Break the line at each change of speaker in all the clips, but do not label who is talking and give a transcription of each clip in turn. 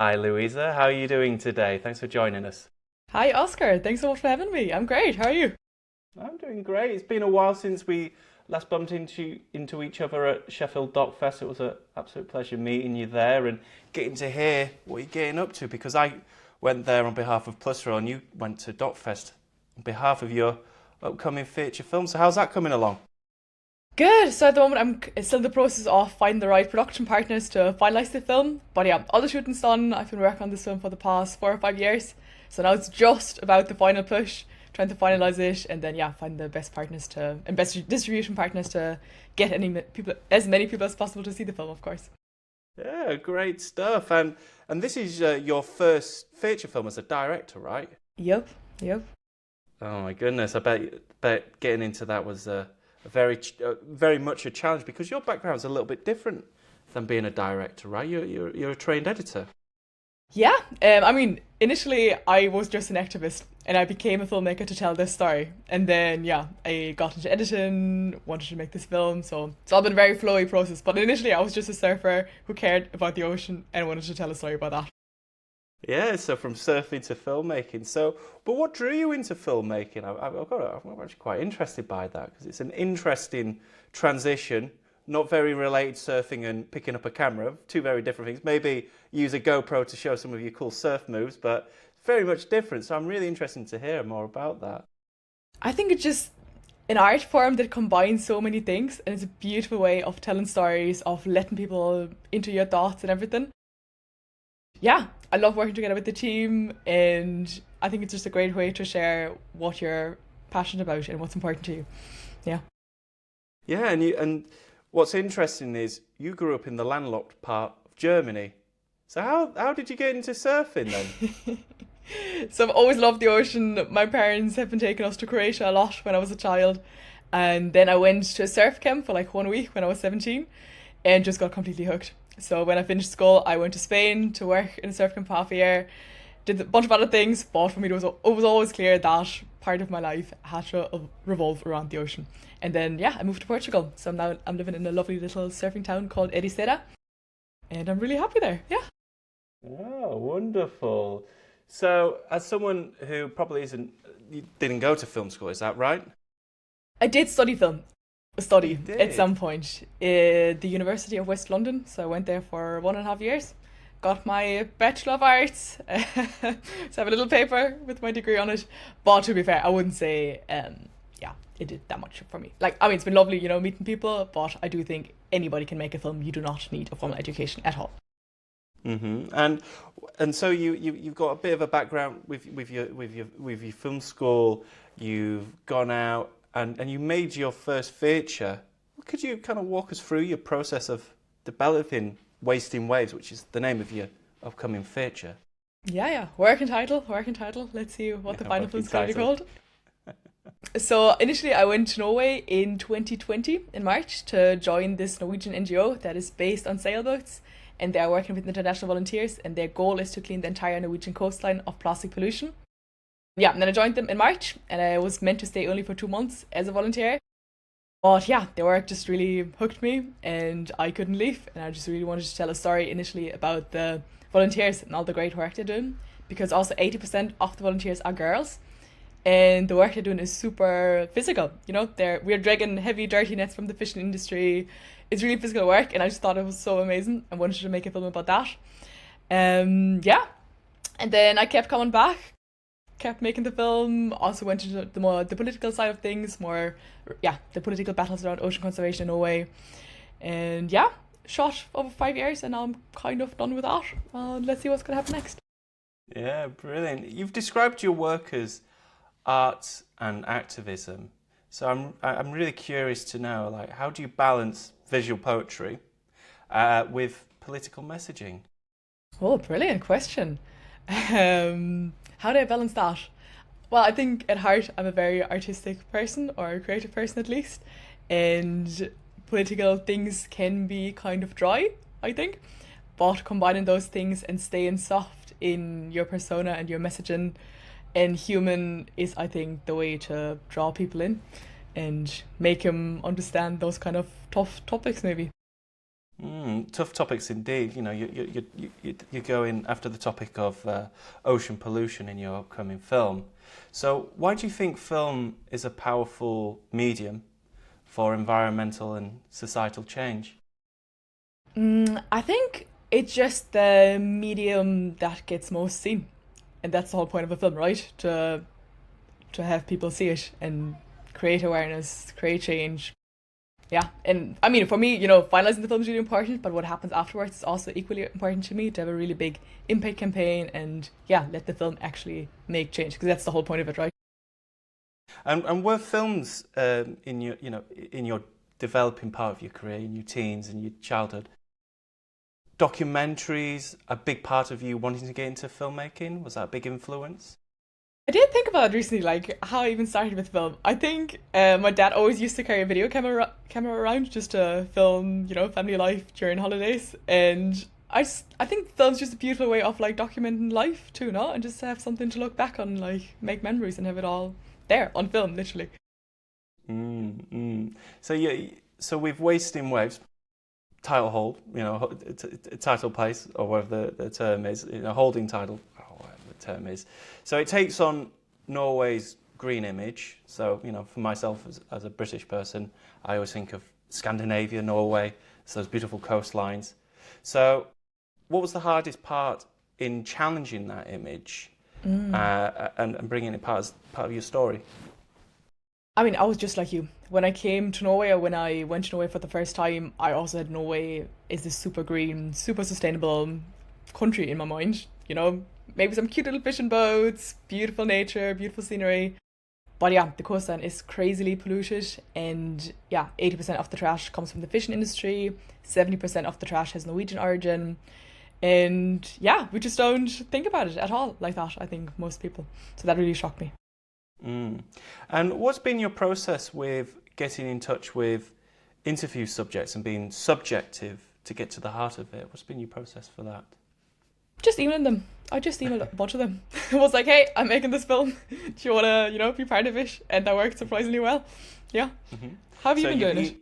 Hi, Louisa. How are you doing today? Thanks for joining us.
Hi, Oscar. Thanks so much for having me. I'm great. How are you?
I'm doing great. It's been a while since we last bumped into each other at Sheffield Doc Fest. It was an absolute pleasure meeting you there and getting to hear what you're getting up to because I went there on behalf of Plusra and you went to Doc Fest on behalf of your upcoming feature film. So how's that coming along?
Good. So at the moment, I'm still in the process of finding the right production partners to finalize the film. But yeah, all the shooting's done. I've been working on this film for the past 4 or 5 years. So now it's just about the final push, trying to finalize it, and then yeah, find the best partners to and best distribution partners to get as many people as possible to see the film, of course.
Yeah, great stuff. And this is your first feature film as a director, right?
Yep. Yep.
Oh my goodness, I bet getting into that was a very much a challenge because your background's a little bit different than being a director, right? You're a trained editor.
Yeah, I mean, initially I was just an activist and I became a filmmaker to tell this story. And then, yeah, I got into editing, wanted to make this film, so it's all been a very flowy process. But initially I was just a surfer who cared about the ocean and wanted to tell a story about that.
Yeah, so from surfing to filmmaking. So, but what drew you into filmmaking? I'm actually quite interested by that because it's an interesting transition, not very related to surfing and picking up a camera, two very different things. Maybe use a GoPro to show some of your cool surf moves, but very much different. So I'm really interested to hear more about that.
I think it's just an art form that combines so many things and it's a beautiful way of telling stories, of letting people into your thoughts and everything. Yeah, I love working together with the team, and I think it's just a great way to share what you're passionate about and what's important to you. Yeah.
Yeah, and what's interesting is you grew up in the landlocked part of Germany. So how did you get into surfing then?
So I've always loved the ocean. My parents have been taking us to Croatia a lot when I was a child. And then I went to a surf camp for like 1 week when I was 17 and just got completely hooked. So when I finished school, I went to Spain to work in a surf camp for half a year, did a bunch of other things, but for me it was always clear that part of my life had to revolve around the ocean. And then yeah, I moved to Portugal. So now I'm living in a lovely little surfing town called Ericeira, and I'm really happy there. Yeah.
Oh, wonderful. So, as someone who probably you didn't go to film school, is that right?
I did
You
study at
did.
some point at the University of West London. So I went there for 1.5 years, got my Bachelor of Arts, so I have a little paper with my degree on it. But to be fair, I wouldn't say, yeah, it did that much for me. Like, I mean, it's been lovely, meeting people, but I do think anybody can make a film. You do not need a formal education at all.
And so you've got a bit of a background with your film school. You've gone out and you made your first feature. Could you kind of walk us through your process of developing Wasting Waves, which is the name of your upcoming feature?
Yeah, yeah. Working title, working title. Let's see what the
Yeah,
final
working
film's going to be
title.
called. So initially, I went to Norway in 2020 in March to join this Norwegian NGO that is based on sailboats, and they are working with international volunteers, and their goal is to clean the entire Norwegian coastline of plastic pollution. Yeah, and then I joined them in March, and I was meant to stay only for 2 months as a volunteer. But yeah, the work just really hooked me, and I couldn't leave, and I just really wanted to tell a story initially about the volunteers and all the great work they're doing, because also 80% of the volunteers are girls and the work they're doing is super physical. We're dragging heavy, dirty nets from the fishing industry. It's really physical work, and I just thought it was so amazing. I wanted to make a film about that. Yeah, and then I kept coming back, kept making the film. Also went into the political side of things, more yeah, the political battles around ocean conservation in Norway, and yeah, shot over 5 years, and now I'm kind of done with that. Let's see what's gonna happen next.
Yeah, brilliant. You've described your work as art and activism. So I'm really curious to know, like, how do you balance visual poetry with political messaging?
Oh, brilliant question. How do I balance that? Well, I think at heart I'm a very artistic person, or a creative person at least, and political things can be kind of dry, I think. But combining those things and staying soft in your persona and your messaging and human is, I think, the way to draw people in and make them understand those kind of tough topics, maybe.
Tough topics indeed. You know, you're going after the topic of ocean pollution in your upcoming film. So why do you think film is a powerful medium for environmental and societal change?
I think it's just the medium that gets most seen, and that's the whole point of a film, right? To have people see it and create awareness, create change. Yeah, and I mean, for me, finalizing the film is really important, but what happens afterwards is also equally important to me, to have a really big impact campaign and, yeah, let the film actually make change, because that's the whole point of it, right?
And were films in your developing part of your career, in your teens and your childhood, documentaries a big part of you wanting to get into filmmaking? Was that a big influence?
I did think about it recently, like how I even started with film. I think my dad always used to carry a video camera around just to film, family life during holidays, and I think film's just a beautiful way of like documenting life too, no? And just to have something to look back on, like make memories and have it all there on film, literally.
So we've Wasting Waves, title hold, title place, or whatever the term is, holding title, or whatever the term is. So it takes on Norway's green image. So, for myself as a British person, I always think of Scandinavia, Norway, so those beautiful coastlines. So what was the hardest part in challenging that image and bringing it part of your story?
I mean, I was just like you. When I came to Norway, or when I went to Norway for the first time, I also had Norway is this super green, super sustainable country in my mind. Maybe some cute little fishing boats, beautiful nature, beautiful scenery. But yeah, the coastline is crazily polluted, and yeah, 80% of the trash comes from the fishing industry, 70% of the trash has Norwegian origin. And yeah, we just don't think about it at all like that, I think, most people. So that really shocked me.
And what's been your process with getting in touch with interview subjects and being subjective to get to the heart of it? What's been your process for that?
Just emailing them. I just emailed a bunch of them. I was like, hey, I'm making this film. Do you want to, be part of it? And that worked surprisingly well. Yeah. Mm-hmm. How have you been doing it?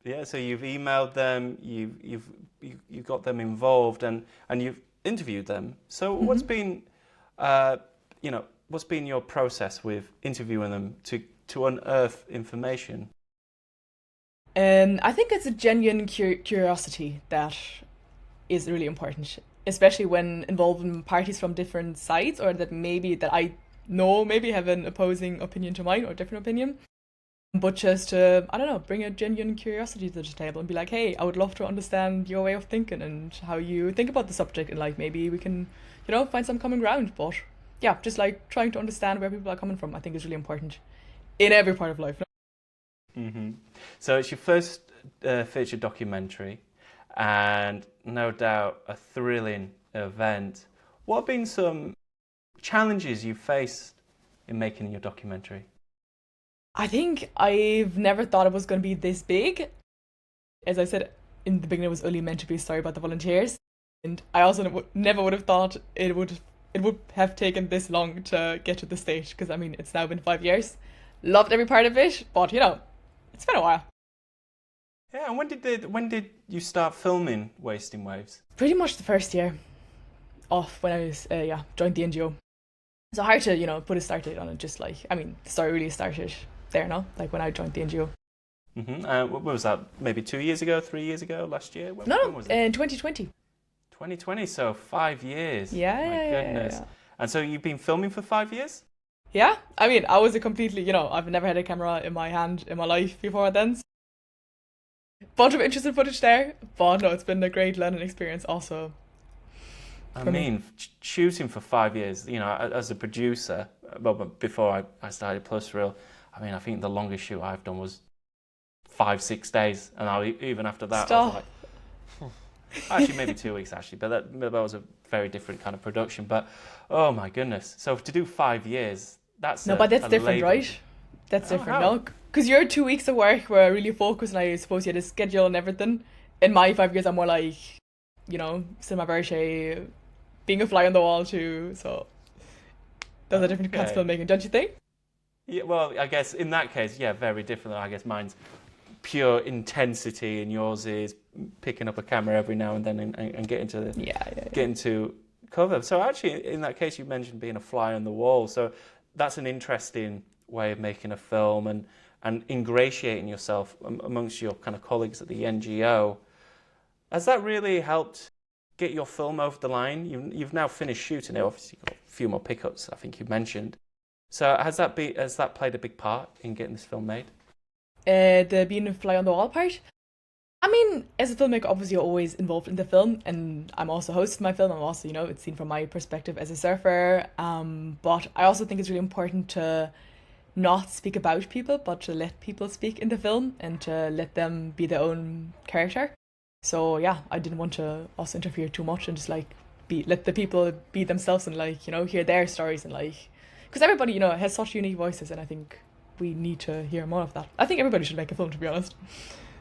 Yeah, so you've emailed them, you've got them involved, and you've interviewed them. So what's been, what's been your process with interviewing them to unearth information?
I think it's a genuine curiosity that is really important, especially when involving parties from different sides, or that I know maybe have an opposing opinion to mine or different opinion. But just to, I don't know, bring a genuine curiosity to the table and be like, hey, I would love to understand your way of thinking and how you think about the subject, and like maybe we can, find some common ground. But yeah, just like trying to understand where people are coming from, I think is really important in every part of life.
Mm-hmm. So it's your first feature documentary, and no doubt a thrilling event. What have been some challenges you faced in making your documentary?
I think I've never thought it was going to be this big. As I said in the beginning, it was only meant to be a story about the volunteers, and I also never would have thought it would have taken this long to get to the stage, because I mean it's now been 5 years. Loved every part of it, but it's been a while.
Yeah, and when did you start filming Wasting Waves?
Pretty much the first year off when I was joined the NGO. So hard to put a start date on it. Just like, I mean, the story really started there, no? Like when I joined the NGO.
Mm-hmm. What was that? Maybe 2 years ago, 3 years ago, last year? When was it?
In 2020.
2020, so 5 years.
Yeah,
My goodness.
Yeah.
And so you've been filming for 5 years?
Yeah, I mean, I was a completely, I've never had a camera in my hand in my life before then. Bunch of interesting footage there, but no, it's been a great learning experience also.
I mean, shooting for 5 years, as a producer, well, before I started Plus Reel, I mean, I think the longest shoot I've done was 5-6 days, and even after that,
Stop.
I was like, actually maybe 2 weeks actually, but that was a very different kind of production. But oh my goodness, so to do 5 years, but
that's different, right? That's different, no? Because your 2 weeks of work were really focused, and I suppose you had a schedule and everything. In my 5 years, I'm more like, cinema verite, being a fly on the wall too. So those are different kinds of filmmaking, don't you think?
Yeah, well, I guess in that case, yeah, very different. I guess mine's pure intensity, and yours is picking up a camera every now and then and getting to
Yeah.
getting to cover. So actually, in that case, you mentioned being a fly on the wall. So that's an interesting way of making a film and ingratiating yourself amongst your kind of colleagues at the NGO. Has that really helped get your film over the line? You've now finished shooting it. Obviously, you've got a few more pickups, I think you mentioned. So has that played a big part in getting this film made?
The being a fly on the wall part. I mean, as a filmmaker, obviously you're always involved in the film, and I'm also hosting my film. I'm also, it's seen from my perspective as a surfer. But I also think it's really important to not speak about people, but to let people speak in the film and to let them be their own character. So yeah, I didn't want to also interfere too much and just like let the people be themselves and like, hear their stories and like, because everybody, has such unique voices, and I think we need to hear more of that. I think everybody should make a film, to be honest.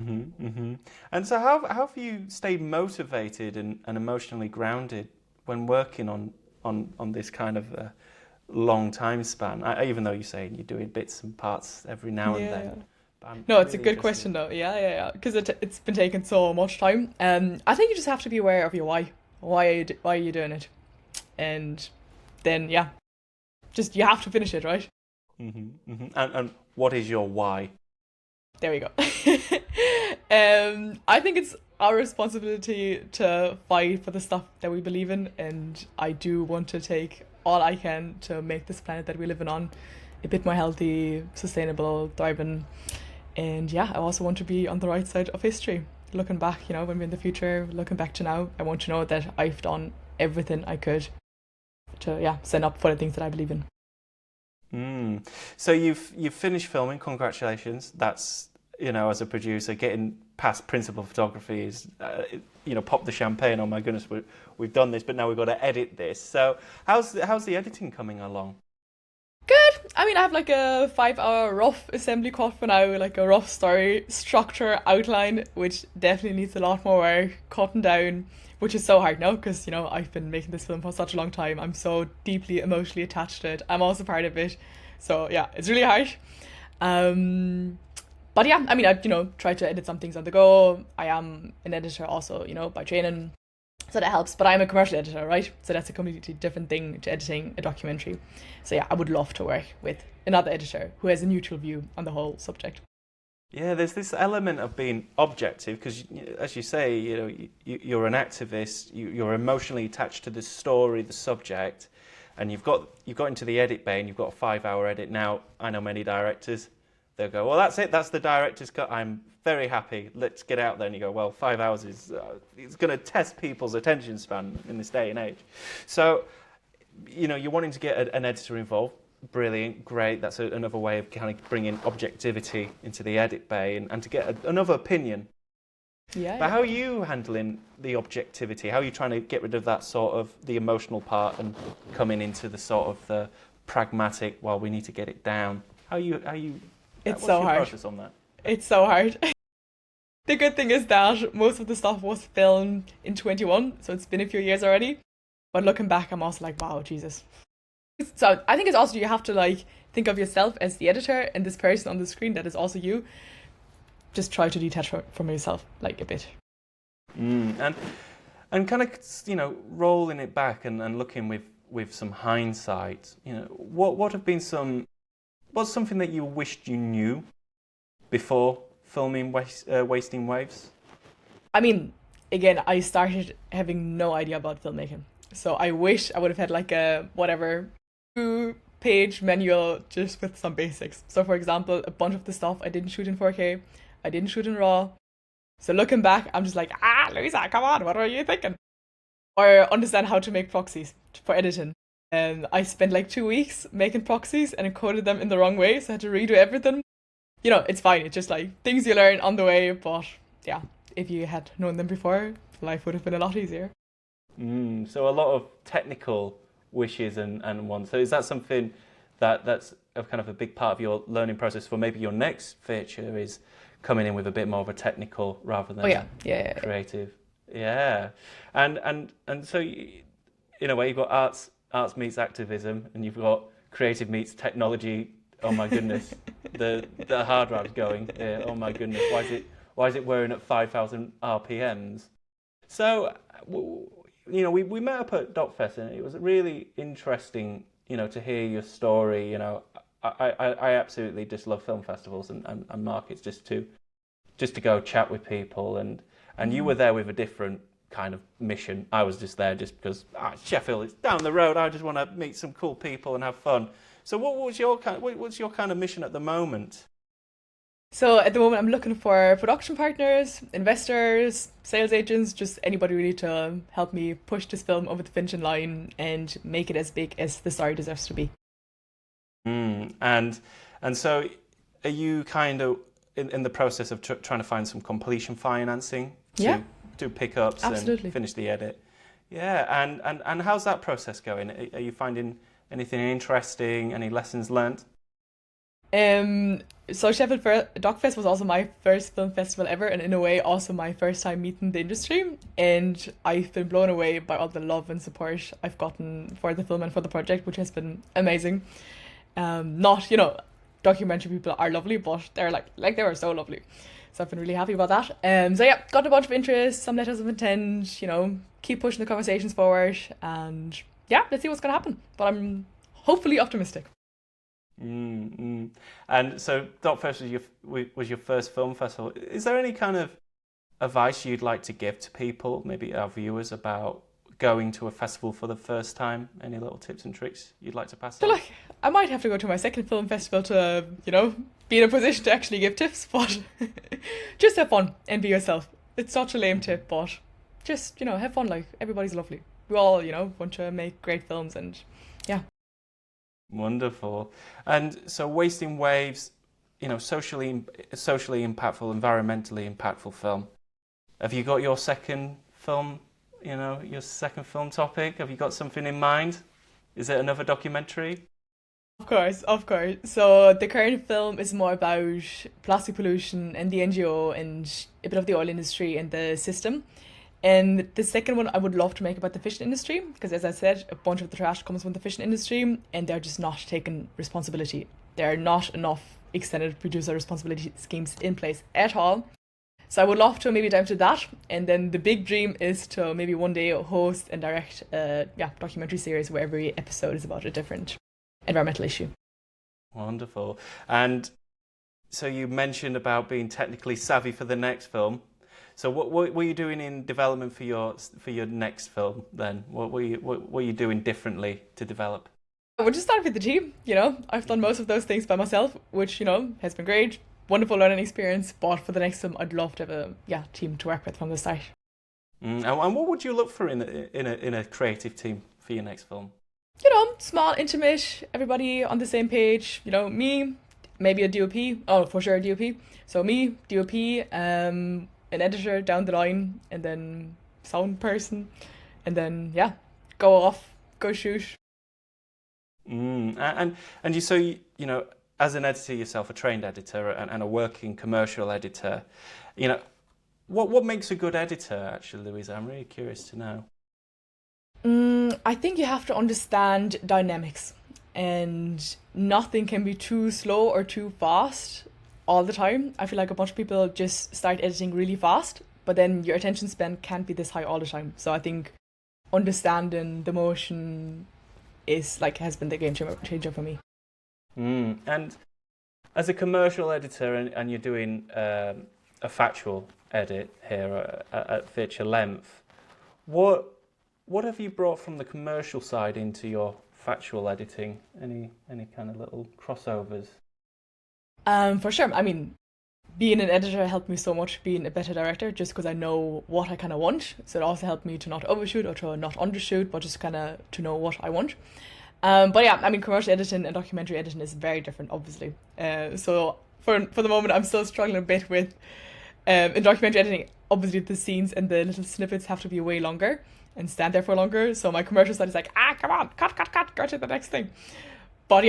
And so how have you stayed motivated and emotionally grounded when working on this kind of long time span? Even though you're saying you're doing bits and parts every now and then.
No, it's a good question though. Yeah. Because it's been taking so much time. I think you just have to be aware of your why. Why are you doing it? And then just you have to finish it, right?
And what is your why?
There we go. I think it's our responsibility to fight for the stuff that we believe in, and I do want to take all I can to make this planet that we live in on a bit more healthy, sustainable, thriving. And I also want to be on the right side of history. Looking back, when we're in the future, looking back to now, I want to know that I've done everything I could to stand up for the things that I believe in.
So you've finished filming. Congratulations. That's, as a producer, getting past principal photography is, pop the champagne. Oh my goodness, we've done this, but now we've got to edit this. So how's the editing coming along?
Good. I mean, I have like a 5-hour rough assembly cut for now, like a rough story structure outline, which definitely needs a lot more work cutting down, which is so hard now because, I've been making this film for such a long time. I'm so deeply emotionally attached to it. I'm also part of it. So it's really hard. But I mean, I, try to edit some things on the go. I am an editor also, by training. So that helps, but I'm a commercial editor, right? So that's a completely different thing to editing a documentary. So I would love to work with another editor who has a neutral view on the whole subject.
Yeah, there's this element of being objective because, as you say, you're an activist. You're emotionally attached to the story, the subject, and you've got into the edit bay and you've got a 5-hour edit. Now, I know many directors. They'll go, well, that's it. That's the director's cut. I'm very happy. Let's get out there. And you go, well, 5 hours is it's going to test people's attention span in this day and age. So, you're wanting to get an editor involved. Brilliant, great. That's another way of kind of bringing objectivity into the edit bay and to get another opinion. But how are you handling the objectivity? How are you trying to get rid of that sort of the emotional part and coming into the sort of the pragmatic? Well, we need to get it down. How are you?
It's
What's
so
your
hard.
process on that?
It's so hard. The good thing is that most of the stuff was filmed in 21, so it's been a few years already. But looking back, I'm also like, wow, Jesus. So I think it's also you have to like think of yourself as the editor and this person on the screen that is also you. Just try to detach from yourself like a bit.
And kind of rolling it back and looking with some hindsight. What have been what's something that you wished you knew before filming Wasting Waves?
I mean, again, I started having no idea about filmmaking. So I wish I would have had like a 2-page manual just with some basics. So for example, a bunch of the stuff I didn't shoot in 4K, I didn't shoot in RAW. So looking back, I'm just like, Luisa, come on, what are you thinking? Or understand how to make proxies for editing. And I spent like 2 weeks making proxies and encoded them in the wrong way, so I had to redo everything. It's fine. It's just like things you learn on the way, but if you had known them before, life would have been a lot easier.
So a lot of technical wishes and wants. So is that something that's a kind of a big part of your learning process for maybe your next feature is coming in with a bit more of a technical rather than creative? Yeah. And so in a way you've got arts meets activism, and you've got creative meets technology. Oh my goodness, the hard drive's going. Oh my goodness, Why is it whirring at 5,000 RPMs? So, we met up at DocFest, and it was really interesting, to hear your story. I absolutely just love film festivals and markets just to go chat with people, and you were there with a different kind of mission. I was just there just because Sheffield is down the road. I just want to meet some cool people and have fun. So what's your kind of mission at the moment?
So at the moment, I'm looking for production partners, investors, sales agents, just anybody really to help me push this film over the finishing line and make it as big as the story deserves to be.
And so, are you kind of in the process of trying to find some completion financing to do pickups and finish the edit? Yeah, and how's that process going? Are you finding anything interesting? Any lessons learned?
So Sheffield DocFest was also my first film festival ever, and in a way also my first time meeting the industry. And I've been blown away by all the love and support I've gotten for the film and for the project, which has been amazing. Documentary people are lovely, but they're like they were so lovely. So I've been really happy about that. So yeah, got a bunch of interest, some letters of intent, keep pushing the conversations forward, and yeah, let's see what's gonna happen. But I'm hopefully optimistic.
And so DocFest was your first film festival. Is there any kind of advice you'd like to give to people, maybe our viewers, about going to a festival for the first time? Any little tips and tricks you'd like to pass on?
I might have to go to my second film festival to, be in a position to actually give tips, but just have fun and be yourself. It's such a lame tip, but just, have fun. Everybody's lovely. We all, want to make great films, and yeah.
Wonderful. And so Wasting Waves, socially impactful, environmentally impactful film. Have you got your second film, your second film topic? Have you got something in mind? Is it another documentary?
Of course. So the current film is more about plastic pollution and the NGO and a bit of the oil industry and the system. And the second one I would love to make about the fishing industry, because as I said, a bunch of the trash comes from the fishing industry and they're just not taking responsibility. There are not enough extended producer responsibility schemes in place at all. So I would love to maybe dive into that. And then the big dream is to maybe one day host and direct a documentary series where every episode is about a different environmental issue.
Wonderful. And so you mentioned about being technically savvy for the next film. So what were you doing in development for your next film then? What were you doing differently to develop?
I would just start with the team. I've done most of those things by myself, which has been great, wonderful learning experience. But for the next film, I'd love to have a team to work with from the start.
And what would you look for in a creative team for your next film?
Small, intimate, everybody on the same page. Me, maybe a DOP. Oh, for sure a DOP. So me, DOP, an editor down the line, and then sound person, and then go shoot.
And you as an editor yourself, a trained editor and a working commercial editor, what makes a good editor actually, Luisa? I'm really curious to know.
I think you have to understand dynamics, and nothing can be too slow or too fast all the time. I feel like a bunch of people just start editing really fast, but then your attention span can't be this high all the time. So I think understanding the motion has been the game changer for me.
And as a commercial editor, and you're doing a factual edit here at feature length, what have you brought from the commercial side into your factual editing? Any kind of little crossovers?
For sure. I mean, being an editor helped me so much being a better director, just because I know what I kind of want. So it also helped me to not overshoot or to not undershoot, but just kind of to know what I want. Commercial editing and documentary editing is very different, obviously. So for the moment, I'm still struggling a bit with in documentary editing. Obviously, the scenes and the little snippets have to be way longer and stand there for longer. So my commercial side is like, come on, cut, go to the next thing. But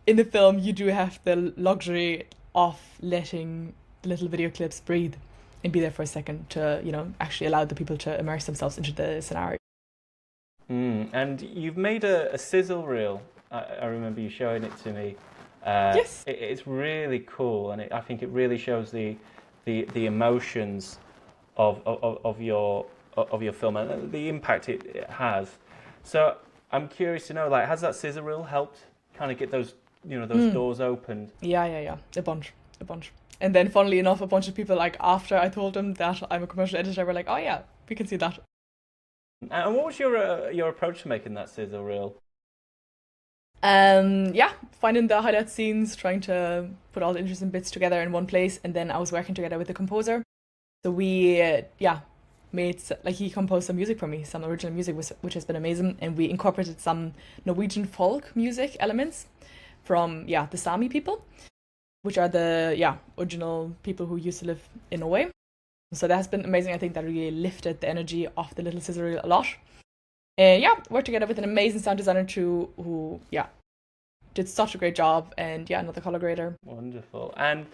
in the film, you do have the luxury of letting the little video clips breathe and be there for a second to, actually allow the people to immerse themselves into the scenario.
And you've made a sizzle reel. I remember you showing it to me.
Yes.
It's really cool, and I think it really shows the the emotions of your film and the impact it has. So I'm curious to know, like, has that scissor reel helped kind of get those those doors opened?
Yeah, a bunch. And then, funnily enough, a bunch of people, like, after I told them that I'm a commercial editor, were like, oh yeah, we can see that.
And what was your approach to making that scissor reel?
Yeah, finding the highlight scenes, trying to put all the interesting bits together in one place, and then I was working together with the composer. So we, made, like, he composed some music for me, some original music, which has been amazing, and we incorporated some Norwegian folk music elements from, the Sami people, which are the, original people who used to live in Norway. So that has been amazing. I think that really lifted the energy of the little scissor reel a lot. And worked together with an amazing sound designer too, who did such a great job, and another color grader.
Wonderful. And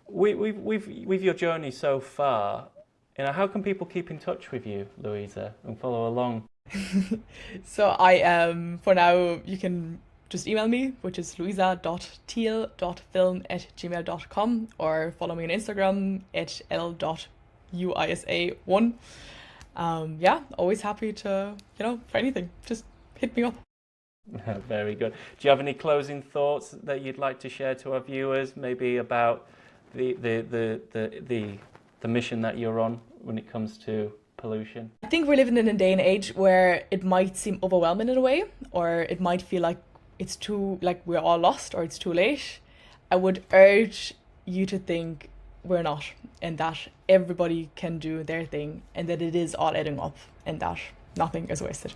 with your journey so far, how can people keep in touch with you, Luisa, and follow along?
So for now, you can just email me, which is luisa.thiel.film@gmail.com, or follow me on Instagram at l.uisa1. Always happy to, for anything. Just hit me up.
Very good. Do you have any closing thoughts that you'd like to share to our viewers, maybe about the mission that you're on when it comes to pollution?
I think we're living in a day and age where it might seem overwhelming in a way, or it might feel like it's too, like, we're all lost, or it's too late. I would urge you to think we're not, and that everybody can do their thing, and that it is all adding up, and that nothing is wasted.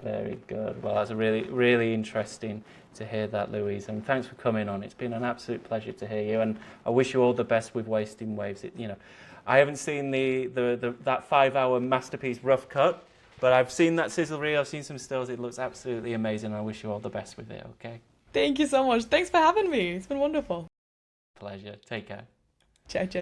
Very good. Well, that's really, really interesting to hear that, Louise, and thanks for coming on. It's been an absolute pleasure to hear you, and I wish you all the best with Wasting Waves. I haven't seen that 5-hour masterpiece rough cut, but I've seen that sizzle reel, I've seen some stills. It looks absolutely amazing. I wish you all the best with it, okay?
Thank you so much. Thanks for having me. It's been wonderful.
Pleasure. Take care.
Ciao, ciao.